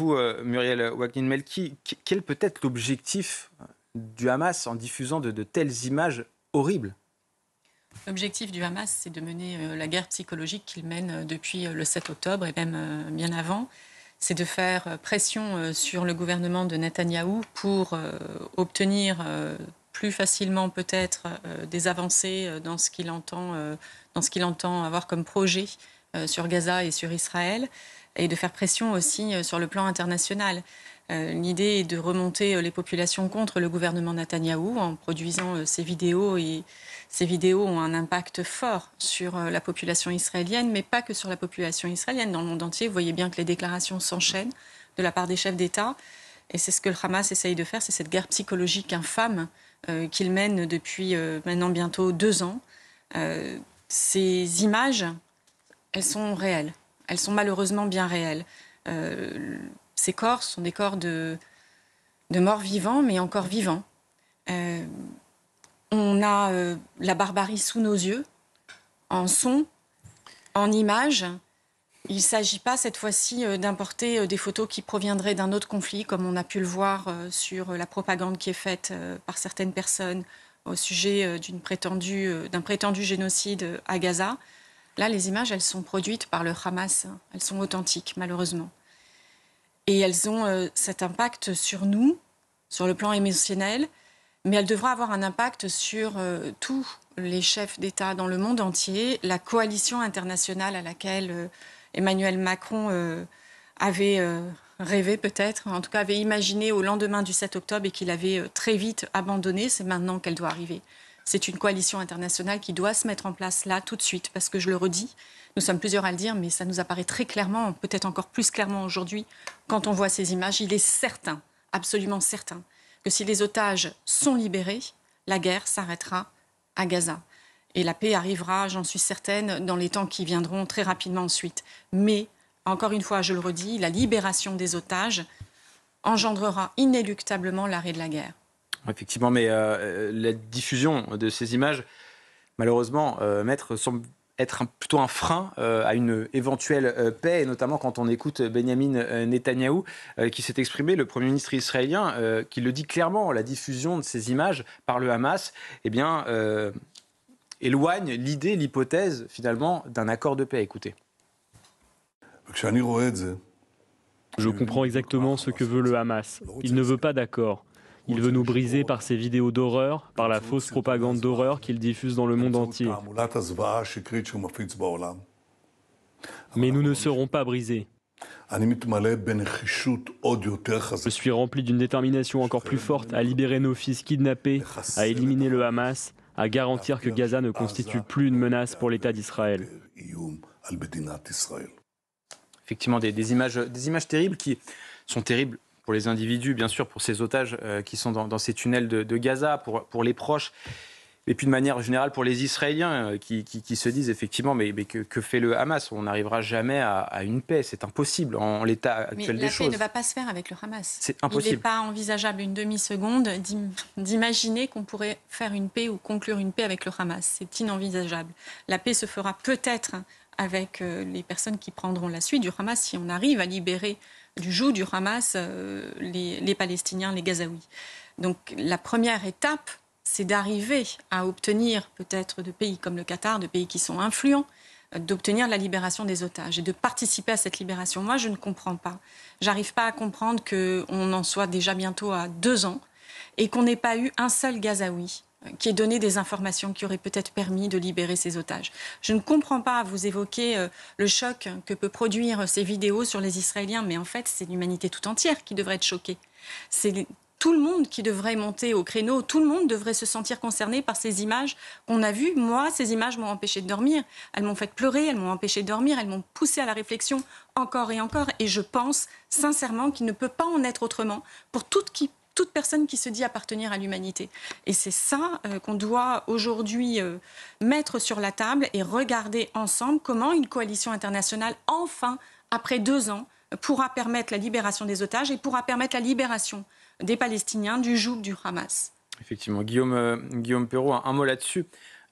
vous, Muriel Wagner-Melki. Quel peut être l'objectif du Hamas en diffusant de telles images horribles? L'objectif du Hamas, c'est de mener la guerre psychologique qu'il mène depuis le 7 octobre et même bien avant. C'est de faire pression sur le gouvernement de Netanyahou pour obtenir plus facilement peut-être des avancées dans ce qu'il entend avoir comme projet sur Gaza et sur Israël, et de faire pression aussi sur le plan international. L'idée est de remonter les populations contre le gouvernement Netanyahou en produisant ces vidéos, et ces vidéos ont un impact fort sur la population israélienne, mais pas que sur la population israélienne. Dans le monde entier, vous voyez bien que les déclarations s'enchaînent de la part des chefs d'État, et c'est ce que le Hamas essaye de faire, c'est cette guerre psychologique infâme qu'il mène depuis maintenant bientôt 2 ans. Ces images, elles sont réelles, elles sont malheureusement bien réelles. Ces corps sont des corps de morts vivants, mais encore vivants. On a la barbarie sous nos yeux, en son, en images. Il ne s'agit pas cette fois-ci d'importer des photos qui proviendraient d'un autre conflit, comme on a pu le voir sur la propagande qui est faite par certaines personnes au sujet d'un prétendu génocide à Gaza. Là, les images, elles sont produites par le Hamas. Elles sont authentiques, malheureusement. Et elles ont cet impact sur nous, sur le plan émotionnel, mais elles devraient avoir un impact sur tous les chefs d'État dans le monde entier. La coalition internationale à laquelle Emmanuel Macron avait rêvé peut-être, en tout cas avait imaginé au lendemain du 7 octobre et qu'il avait très vite abandonné, c'est maintenant qu'elle doit arriver. C'est une coalition internationale qui doit se mettre en place là, tout de suite, parce que je le redis, nous sommes plusieurs à le dire, mais ça nous apparaît très clairement, peut-être encore plus clairement aujourd'hui, quand on voit ces images. Il est certain, absolument certain, que si les otages sont libérés, la guerre s'arrêtera à Gaza. Et la paix arrivera, j'en suis certaine, dans les temps qui viendront très rapidement ensuite. Mais, encore une fois, je le redis, la libération des otages engendrera inéluctablement l'arrêt de la guerre. Effectivement, mais la diffusion de ces images, malheureusement, Maître, semble être plutôt un frein à une éventuelle paix, et notamment quand on écoute Benyamin Netanyahou qui s'est exprimé, le Premier ministre israélien, qui le dit clairement, la diffusion de ces images par le Hamas, eh bien, éloigne l'idée, l'hypothèse, finalement, d'un accord de paix. Écoutez. Je comprends exactement ce que veut le Hamas. Il ne veut pas d'accord. Il veut nous briser par ses vidéos d'horreur, par la fausse propagande d'horreur qu'il diffuse dans le monde entier. Mais nous ne serons pas brisés. Je suis rempli d'une détermination encore plus forte à libérer nos fils kidnappés, à éliminer le Hamas, à garantir que Gaza ne constitue plus une menace pour l'État d'Israël. Effectivement, des images terribles qui sont terribles pour les individus, bien sûr, pour ces otages qui sont dans ces tunnels de Gaza, pour les proches, et puis de manière générale pour les Israéliens qui se disent effectivement, mais que fait le Hamas? On n'arrivera jamais à une paix, c'est impossible en l'état actuel des choses. Mais la paix ne va pas se faire avec le Hamas. C'est impossible. Il n'est pas envisageable une demi-seconde d'imaginer qu'on pourrait faire une paix ou conclure une paix avec le Hamas. C'est inenvisageable. La paix se fera peut-être avec les personnes qui prendront la suite du Hamas si on arrive à libérer du joug du Hamas les Palestiniens, les Gazaouis. Donc la première étape, c'est d'arriver à obtenir, peut-être de pays comme le Qatar, de pays qui sont influents, d'obtenir la libération des otages et de participer à cette libération. Moi, je ne comprends pas. J'arrive pas à comprendre qu'on en soit déjà bientôt à 2 ans et qu'on n'ait pas eu un seul Gazaoui qui ait donné des informations qui auraient peut-être permis de libérer ces otages. Je ne comprends pas, vous évoquez le choc que peut produire ces vidéos sur les Israéliens, mais en fait, c'est l'humanité tout entière qui devrait être choquée. C'est tout le monde qui devrait monter au créneau, tout le monde devrait se sentir concerné par ces images qu'on a vues. Moi, ces images m'ont empêché de dormir, elles m'ont fait pleurer, elles m'ont empêché de dormir, elles m'ont poussé à la réflexion encore et encore, et je pense sincèrement qu'il ne peut pas en être autrement pour toute personne qui se dit appartenir à l'humanité. Et c'est ça qu'on doit aujourd'hui mettre sur la table et regarder ensemble comment une coalition internationale, enfin, après 2 ans, pourra permettre la libération des otages et pourra permettre la libération des Palestiniens du joug du Hamas. Effectivement. Guillaume Perrault, un mot là-dessus.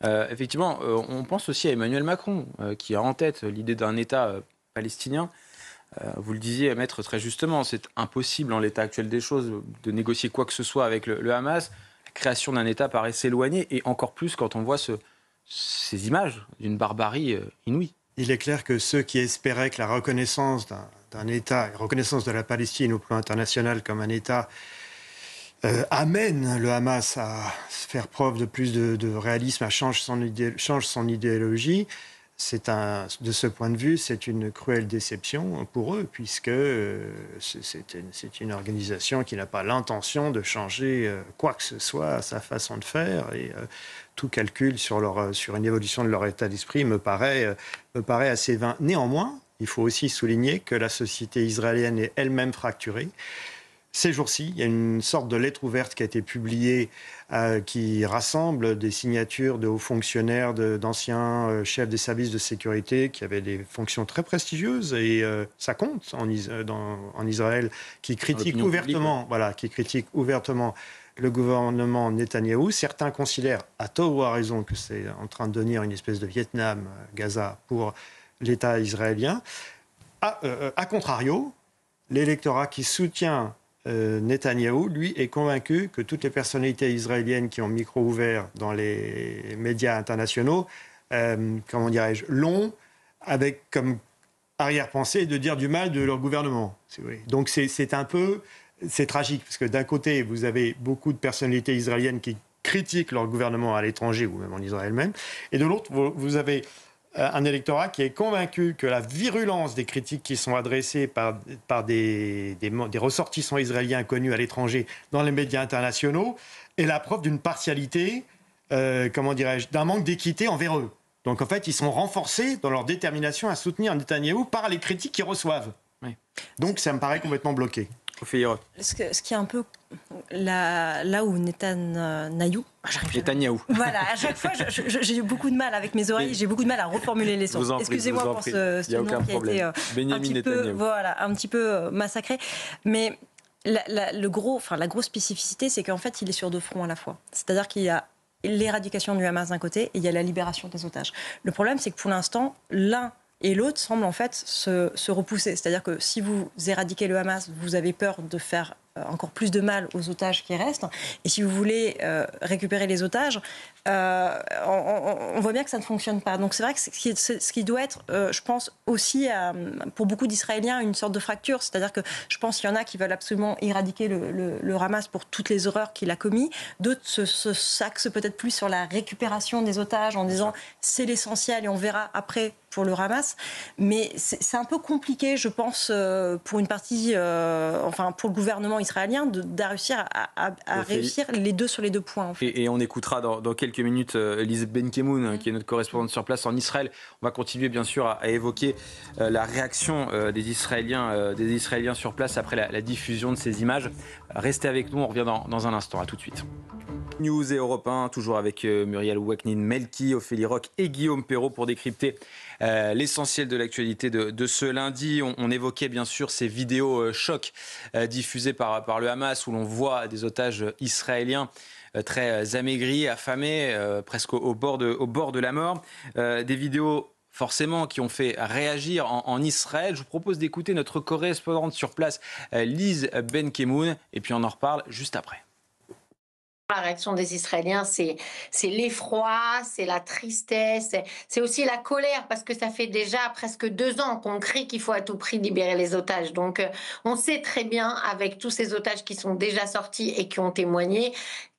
Effectivement, on pense aussi à Emmanuel Macron, qui a en tête l'idée d'un État palestinien. Vous le disiez, maître, très justement, c'est impossible en l'état actuel des choses de négocier quoi que ce soit avec le Hamas. La création d'un État paraît s'éloigner, et encore plus quand on voit ces images d'une barbarie inouïe. Il est clair que ceux qui espéraient que la reconnaissance d'un État, la reconnaissance de la Palestine au plan international comme un État, amène le Hamas à faire preuve de plus de réalisme, à changer son idéologie, de ce point de vue, c'est une cruelle déception pour eux, puisque c'est une organisation qui n'a pas l'intention de changer quoi que ce soit à sa façon de faire. Et tout calcul sur une évolution de leur état d'esprit me paraît assez vain. Néanmoins, il faut aussi souligner que la société israélienne est elle-même fracturée. Ces jours-ci, il y a une sorte de lettre ouverte qui a été publiée qui rassemble des signatures de hauts fonctionnaires, d'anciens chefs des services de sécurité qui avaient des fonctions très prestigieuses, et ça compte en Israël, qui critiquent ouvertement, le gouvernement Netanyahou. Certains considèrent, à tort ou à raison, que c'est en train de devenir une espèce de Vietnam, Gaza, pour l'État israélien. A contrario, l'électorat qui soutient Netanyahou, lui, est convaincu que toutes les personnalités israéliennes qui ont micro ouvert dans les médias internationaux, l'ont avec comme arrière-pensée de dire du mal de leur gouvernement. Donc c'est tragique, parce que d'un côté, vous avez beaucoup de personnalités israéliennes qui critiquent leur gouvernement à l'étranger, ou même en Israël même, et de l'autre, vous avez un électorat qui est convaincu que la virulence des critiques qui sont adressées par des ressortissants israéliens connus à l'étranger dans les médias internationaux est la preuve d'une partialité, d'un manque d'équité envers eux. Donc en fait, ils sont renforcés dans leur détermination à soutenir Netanyahou par les critiques qu'ils reçoivent. Oui. Donc ça me paraît complètement bloqué. Ce qui est un peu là où Netanyahou. Voilà, à chaque fois, j'ai eu beaucoup de mal avec mes oreilles, j'ai beaucoup de mal à reformuler les sons. Excusez-moi pour ce nom qui a été un petit peu massacré. Mais la grosse spécificité, c'est qu'en fait, il est sur deux fronts à la fois. C'est-à-dire qu'il y a l'éradication du Hamas d'un côté et il y a la libération des otages. Le problème, c'est que pour l'instant, l'un et l'autre semble en fait se repousser. C'est-à-dire que si vous éradiquez le Hamas, vous avez peur de faire encore plus de mal aux otages qui restent. Et si vous voulez récupérer les otages, on voit bien que ça ne fonctionne pas. Donc c'est vrai que ce qui doit être, je pense, aussi pour beaucoup d'Israéliens, une sorte de fracture. C'est-à-dire que je pense qu'il y en a qui veulent absolument éradiquer le Hamas pour toutes les horreurs qu'il a commis. D'autres s'axent peut-être plus sur la récupération des otages en disant c'est l'essentiel et on verra après pour le Hamas. Mais c'est un peu compliqué, je pense, pour une partie, pour le gouvernement israélien, de réussir à réussir les deux sur les deux points. En fait. Et on écoutera dans quelques minutes Lise Benkemoun, qui est notre correspondante sur place en Israël. On va continuer bien sûr à évoquer la réaction des Israéliens sur place après la diffusion de ces images. Restez avec nous, on revient dans un instant. À tout de suite. News et Europe 1, toujours avec Muriel Ouaknine-Melki, Ophélie Roch et Guillaume Perrault pour décrypter l'essentiel de l'actualité de ce lundi. On évoquait bien sûr ces vidéos chocs diffusées par le Hamas, où l'on voit des otages israéliens très amaigris, affamés, presque au bord de la mort. Des vidéos forcément qui ont fait réagir en Israël. Je vous propose d'écouter notre correspondante sur place, Lise Benkemoun, et puis on en reparle juste après. La réaction des Israéliens, c'est l'effroi, c'est la tristesse, c'est aussi la colère, parce que ça fait déjà presque 2 ans qu'on crie qu'il faut à tout prix libérer les otages. Donc on sait très bien, avec tous ces otages qui sont déjà sortis et qui ont témoigné,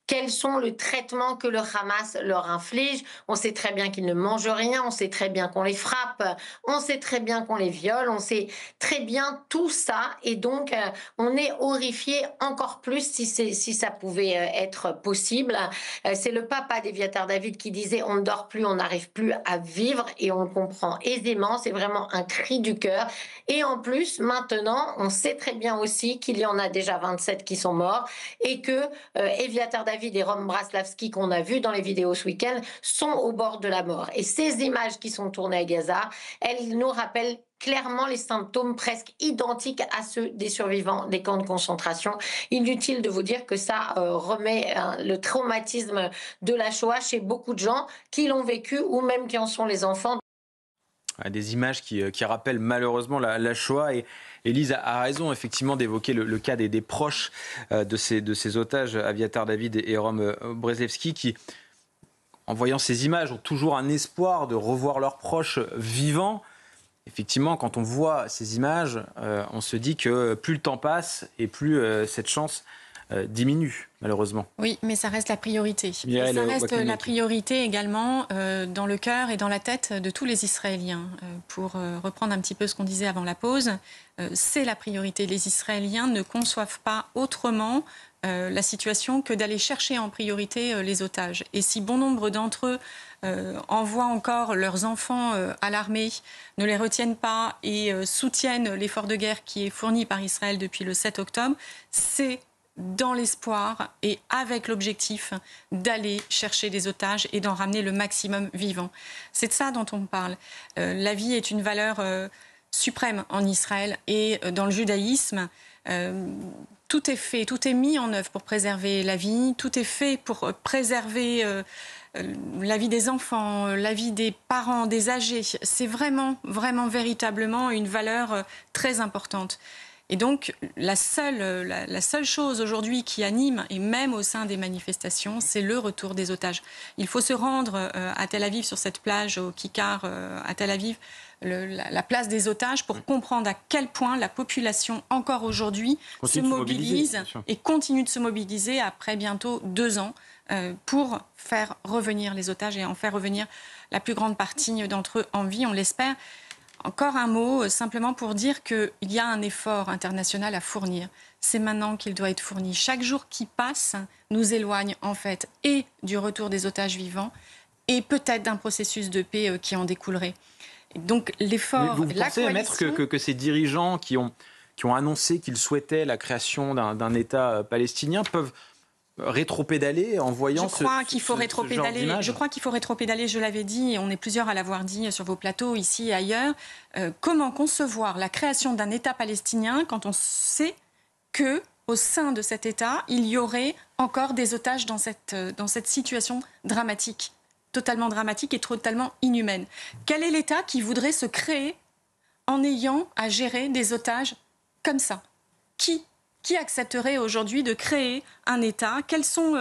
quels sont le traitement que le Hamas leur inflige. On sait très bien qu'ils ne mangent rien, on sait très bien qu'on les frappe, on sait très bien qu'on les viole, on sait très bien tout ça. Et donc, on est horrifié encore plus si ça pouvait être possible. C'est le papa d'Eviatar David qui disait « on ne dort plus, on n'arrive plus à vivre » et on le comprend aisément. C'est vraiment un cri du cœur. Et en plus, maintenant, on sait très bien aussi qu'il y en a déjà 27 qui sont morts et que Eviatar David et Rom Braslavski qu'on a vu dans les vidéos ce week-end sont au bord de la mort. Et ces images qui sont tournées à Gaza, elles nous rappellent clairement les symptômes presque identiques à ceux des survivants des camps de concentration. Inutile de vous dire que ça remet le traumatisme de la Shoah chez beaucoup de gens qui l'ont vécu ou même qui en sont les enfants. des images qui rappellent malheureusement la Shoah. Et Élise a raison effectivement d'évoquer le cas des proches de ces otages, Aviatar David et Rom Brzezinski, qui, en voyant ces images, ont toujours un espoir de revoir leurs proches vivants. Effectivement, quand on voit ces images, on se dit que plus le temps passe et plus cette chance diminue, malheureusement. Oui, mais ça reste la priorité. Ça reste la priorité également dans le cœur et dans la tête de tous les Israéliens. Pour reprendre un petit peu ce qu'on disait avant la pause, c'est la priorité. Les Israéliens ne conçoivent pas autrement la situation que d'aller chercher en priorité les otages. Et si bon nombre d'entre eux envoient encore leurs enfants à l'armée, ne les retiennent pas et soutiennent l'effort de guerre qui est fourni par Israël depuis le 7 octobre, c'est dans l'espoir et avec l'objectif d'aller chercher des otages et d'en ramener le maximum vivants. C'est de ça dont on parle. La vie est une valeur suprême en Israël et dans le judaïsme. Tout est fait, tout est mis en œuvre pour préserver la vie, tout est fait pour préserver la vie des enfants, la vie des parents, des âgés. C'est vraiment, vraiment, véritablement une valeur très importante. Et donc, la seule chose aujourd'hui qui anime, et même au sein des manifestations, c'est le retour des otages. Il faut se rendre à Tel Aviv, sur cette plage, au Kikar, à Tel Aviv, la place des otages, pour comprendre à quel point la population, encore aujourd'hui, se mobilise et continue de se mobiliser après bientôt 2 ans pour faire revenir les otages et en faire revenir la plus grande partie d'entre eux en vie, on l'espère. Encore un mot, simplement pour dire qu'il y a un effort international à fournir. C'est maintenant qu'il doit être fourni. Chaque jour qui passe nous éloigne en fait et du retour des otages vivants et peut-être d'un processus de paix qui en découlerait. Et donc l'effort, vous pensez, Maître, que ces dirigeants qui ont annoncé qu'ils souhaitaient la création d'un État palestinien peuvent rétropédaler en voyant Je crois qu'il faut rétropédaler, je l'avais dit, et on est plusieurs à l'avoir dit sur vos plateaux, ici et ailleurs. Comment concevoir la création d'un État palestinien quand on sait qu'au sein de cet État, il y aurait encore des otages dans cette situation dramatique, totalement dramatique et totalement inhumaine. Quel est l'État qui voudrait se créer en ayant à gérer des otages comme ça ? Qui accepterait aujourd'hui de créer un État ? Quels sont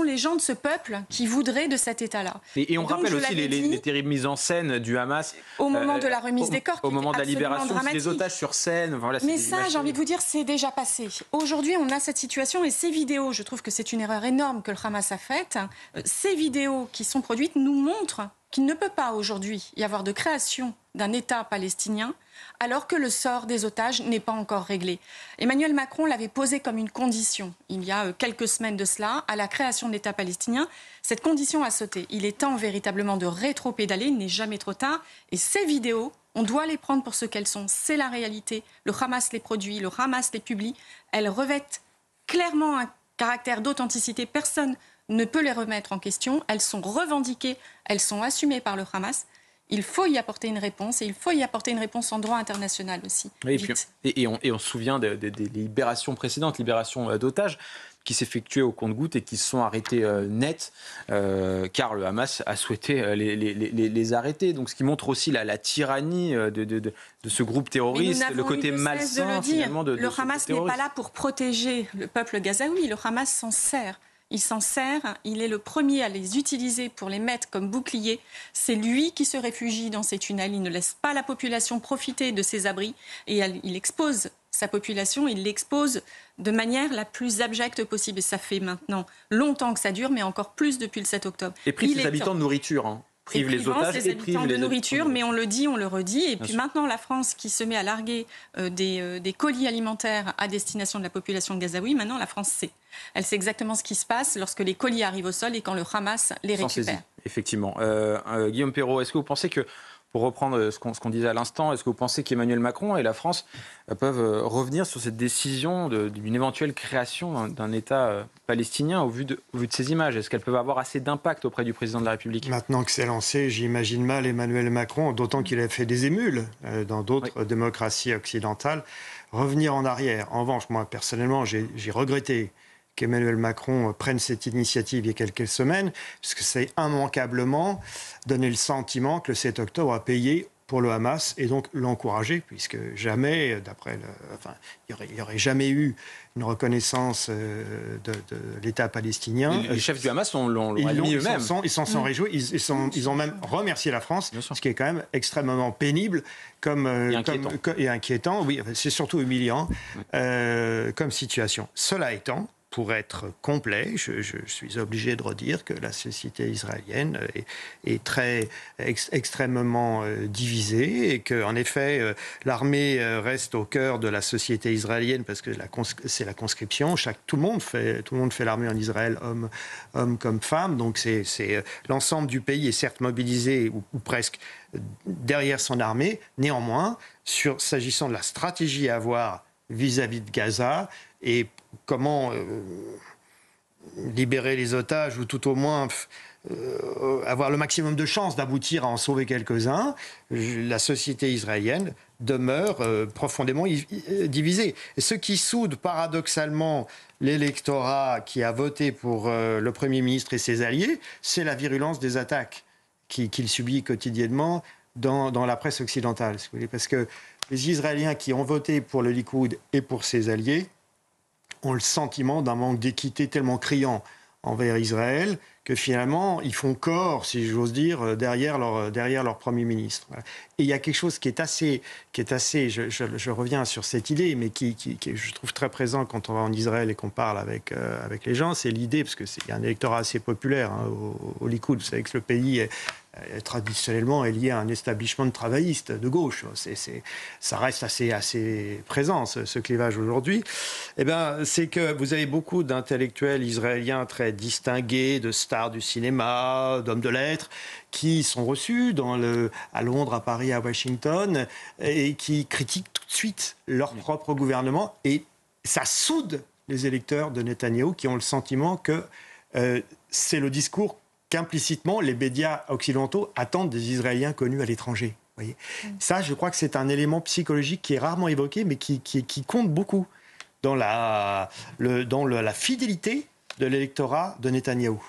les gens de ce peuple qui voudraient de cet État-là ? Et on rappelle aussi les terribles mises en scène du Hamas au moment de la remise des corps, au moment de la libération, des otages sur scène. Voilà, mais ça, j'ai envie de vous dire, c'est déjà passé. Aujourd'hui, on a cette situation et ces vidéos, je trouve que c'est une erreur énorme que le Hamas a faite. Ces vidéos qui sont produites nous montrent qu'il ne peut pas aujourd'hui y avoir de création d'un État palestinien alors que le sort des otages n'est pas encore réglé. Emmanuel Macron l'avait posé comme une condition il y a quelques semaines de cela à la création de l'État palestinien. Cette condition a sauté. Il est temps véritablement de rétropédaler, il n'est jamais trop tard. Et ces vidéos, on doit les prendre pour ce qu'elles sont. C'est la réalité. Le Hamas les produit, le Hamas les publie. Elles revêtent clairement un caractère d'authenticité. Personne ne peut les remettre en question. Elles sont revendiquées, elles sont assumées par le Hamas. Il faut y apporter une réponse, et il faut y apporter une réponse en droit international aussi. Oui, et on se souvient des libérations précédentes, libérations d'otages, qui s'effectuaient au compte-gouttes et qui se sont arrêtés net, car le Hamas a souhaité les arrêter. Donc, ce qui montre aussi la tyrannie de ce groupe terroriste, le côté malsain finalement de le Hamas n'est pas là pour protéger le peuple gazaoui, le Hamas s'en sert. Il s'en sert, il est le premier à les utiliser pour les mettre comme boucliers. C'est lui qui se réfugie dans ces tunnels. Il ne laisse pas la population profiter de ses abris et il expose sa population, il l'expose de manière la plus abjecte possible. Et ça fait maintenant longtemps que ça dure, mais encore plus depuis le 7 octobre. Et prive ses habitants de nourriture, hein. Prive les otages et prive de nourriture, mais on le dit, on le redit. Et puis maintenant, la France qui se met à larguer des colis alimentaires à destination de la population de gazaoui, maintenant la France sait. Elle sait exactement ce qui se passe lorsque les colis arrivent au sol et quand le Hamas les récupère. Effectivement. Guillaume Perrault, est-ce que vous pensez que, pour reprendre ce qu'on disait à l'instant, est-ce que vous pensez qu'Emmanuel Macron et la France peuvent revenir sur cette décision d'une éventuelle création d'un État palestinien au vu de ces images ? Est-ce qu'elles peuvent avoir assez d'impact auprès du président de la République ? Maintenant que c'est lancé, j'imagine mal Emmanuel Macron, d'autant qu'il a fait des émules dans d'autres démocraties occidentales, revenir en arrière. En revanche, moi, personnellement, j'ai regretté qu'Emmanuel Macron prenne cette initiative il y a quelques semaines, puisque c'est immanquablement donner le sentiment que le 7 octobre a payé pour le Hamas et donc l'encourager, puisque jamais, il n'y aurait jamais eu une reconnaissance de l'État palestinien. Les chefs du Hamas l'ont admis eux-mêmes. Ils s'en sont réjouis. Ils ont même remercié la France, ce qui est quand même extrêmement pénible et inquiétant. Oui, c'est surtout humiliant comme situation. Cela étant, pour être complet, je suis obligé de redire que la société israélienne est extrêmement divisée et qu'en effet, l'armée reste au cœur de la société israélienne parce que c'est la conscription. Tout le monde fait l'armée en Israël, hommes comme femmes. Donc l'ensemble du pays est certes mobilisé ou presque derrière son armée. Néanmoins, s'agissant de la stratégie à avoir vis-à-vis de Gaza et comment libérer les otages ou tout au moins avoir le maximum de chances d'aboutir à en sauver quelques-uns, la société israélienne demeure profondément divisée. Et ce qui soude paradoxalement l'électorat qui a voté pour le Premier ministre et ses alliés, c'est la virulence des attaques qu'il subit quotidiennement dans la presse occidentale. Parce que les Israéliens qui ont voté pour le Likoud et pour ses alliés ont le sentiment d'un manque d'équité tellement criant envers Israël que finalement, ils font corps, si j'ose dire, derrière leur Premier ministre. Voilà. Et il y a quelque chose qui est assez je reviens sur cette idée, mais qui je trouve très présent quand on va en Israël et qu'on parle avec les gens, c'est l'idée, parce qu'il y a un électorat assez populaire au Likoud, vous savez que le pays traditionnellement est lié à un establishment travailliste de gauche. Ça reste assez présent, ce clivage aujourd'hui. Eh bien, c'est que vous avez beaucoup d'intellectuels israéliens très distingués, de stars du cinéma, d'hommes de lettres, qui sont reçus à Londres, à Paris, à Washington, et qui critiquent tout de suite leur propre gouvernement. Et ça soude les électeurs de Netanyahou qui ont le sentiment que c'est le discours qu'implicitement les médias occidentaux attendent des Israéliens connus à l'étranger. Voyez. Ça, je crois que c'est un élément psychologique qui est rarement évoqué, mais qui compte beaucoup dans la fidélité de l'électorat de Netanyahou.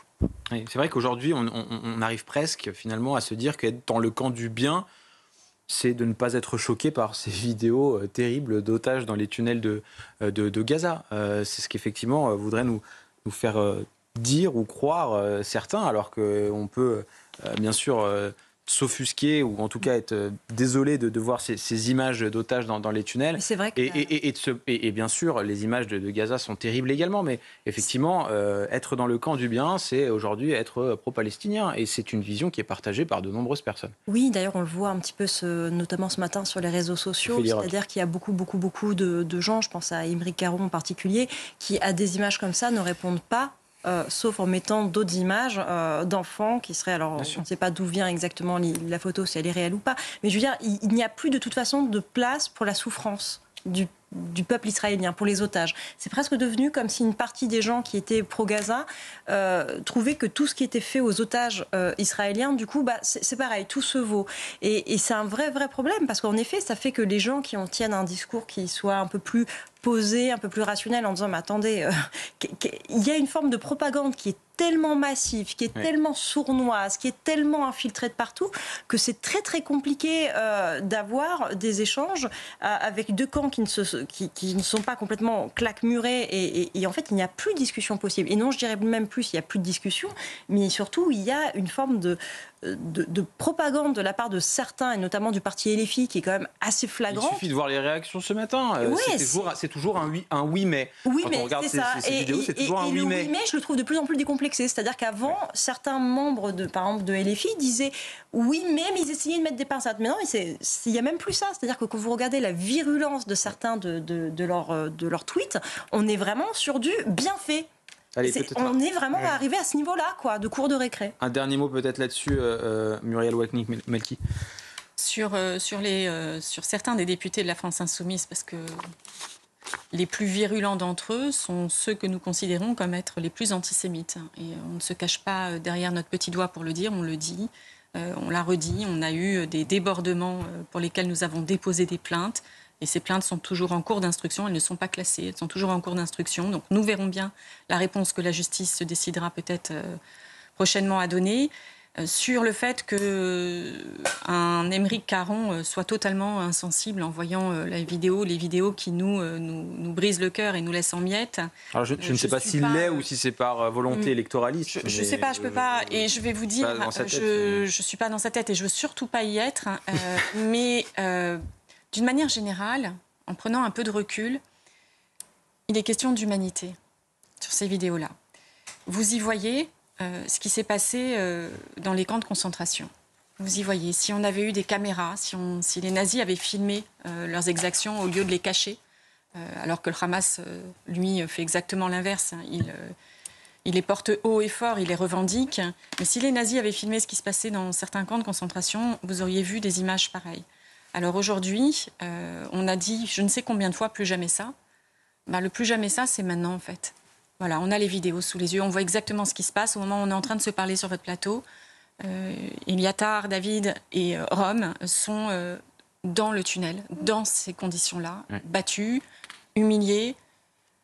Oui, c'est vrai qu'aujourd'hui, on arrive presque finalement à se dire qu'être dans le camp du bien, c'est de ne pas être choqué par ces vidéos terribles d'otages dans les tunnels de Gaza. C'est ce qu'effectivement voudrait nous faire dire ou croire certains, alors qu'on peut bien sûr s'offusquer ou en tout cas être désolé de voir ces images d'otages dans les tunnels. C'est vrai que et bien sûr, les images de Gaza sont terribles également, mais effectivement, être dans le camp du bien, c'est aujourd'hui être pro-palestinien. Et c'est une vision qui est partagée par de nombreuses personnes. Oui, d'ailleurs, on le voit un petit peu, notamment ce matin sur les réseaux sociaux. C'est-à-dire qu'il y a beaucoup de gens, je pense à Imri Caron en particulier, qui, à des images comme ça, ne répondent pas. Sauf en mettant d'autres images d'enfants qui seraient... Alors, on ne sait pas d'où vient exactement la photo, si elle est réelle ou pas. Mais je veux dire, il n'y a plus de toute façon de place pour la souffrance du peuple israélien, pour les otages. C'est presque devenu comme si une partie des gens qui étaient pro-Gaza trouvaient que tout ce qui était fait aux otages israéliens, du coup, c'est pareil, tout se vaut. Et c'est un vrai problème, parce qu'en effet, ça fait que les gens qui en tiennent un discours qui soit un peu plus posé, un peu plus rationnel, en disant, mais attendez, il y a une forme de propagande qui est tellement massive, qui est tellement sournoise, qui est tellement infiltrée de partout, que c'est très compliqué d'avoir des échanges avec deux camps qui ne sont pas complètement claquemurés, et en fait, il n'y a plus de discussion possible. Et non, je dirais même plus, il n'y a plus de discussion, mais surtout, il y a une forme de propagande de la part de certains, et notamment du parti LFI, qui est quand même assez flagrant. Il suffit de voir les réactions ce matin. C'est toujours un oui mais. Oui, quand mais on regarde ces vidéos, c'est toujours un oui mais. Et le oui mais, je le trouve de plus en plus décomplexé. C'est-à-dire qu'avant, certains membres, par exemple, de LFI disaient oui mais ils essayaient de mettre des pincettes. Mais non, il n'y a même plus ça. C'est-à-dire que quand vous regardez la virulence de certains de leurs tweets, on est vraiment sur du bien fait. Allez, on est vraiment arrivé à ce niveau-là, de cours de récré. Un dernier mot peut-être là-dessus, Muriel Walknick-Melki. Sur certains des députés de la France Insoumise, parce que les plus virulents d'entre eux sont ceux que nous considérons comme être les plus antisémites. Et on ne se cache pas derrière notre petit doigt pour le dire, on le dit, on l'a redit, on a eu des débordements pour lesquels nous avons déposé des plaintes. Et ces plaintes sont toujours en cours d'instruction, elles ne sont pas classées, elles sont toujours en cours d'instruction. Donc nous verrons bien la réponse que la justice se décidera peut-être prochainement à donner. sur le fait qu'un Émeric Caron soit totalement insensible en voyant les vidéos qui nous brisent le cœur et nous laissent en miettes. Alors je ne sais pas s'il l'est ou si c'est par volonté électoraliste. Je ne sais pas, je ne peux pas. Et je vais vous dire, je ne suis pas dans sa tête et je ne veux surtout pas y être. Mais d'une manière générale, en prenant un peu de recul, il est question d'humanité sur ces vidéos-là. Vous y voyez ce qui s'est passé dans les camps de concentration. Vous y voyez, si on avait eu des caméras, si les nazis avaient filmé leurs exactions au lieu de les cacher, alors que le Hamas, lui, fait exactement l'inverse. Il les porte haut et fort, il les revendique. Mais si les nazis avaient filmé ce qui se passait dans certains camps de concentration, vous auriez vu des images pareilles. Alors aujourd'hui, on a dit, je ne sais combien de fois, plus jamais ça. Ben, le plus jamais ça, c'est maintenant, en fait. Voilà, on a les vidéos sous les yeux, on voit exactement ce qui se passe au moment où on est en train de se parler sur votre plateau. Eliatar, David et Rome sont dans le tunnel, dans ces conditions-là, battus, humiliés,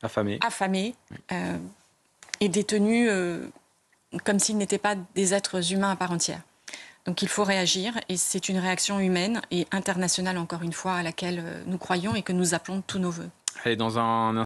affamés et détenus comme s'ils n'étaient pas des êtres humains à part entière. Donc il faut réagir et c'est une réaction humaine et internationale, encore une fois, à laquelle nous croyons et que nous appelons de tous nos voeux. Allez, dans un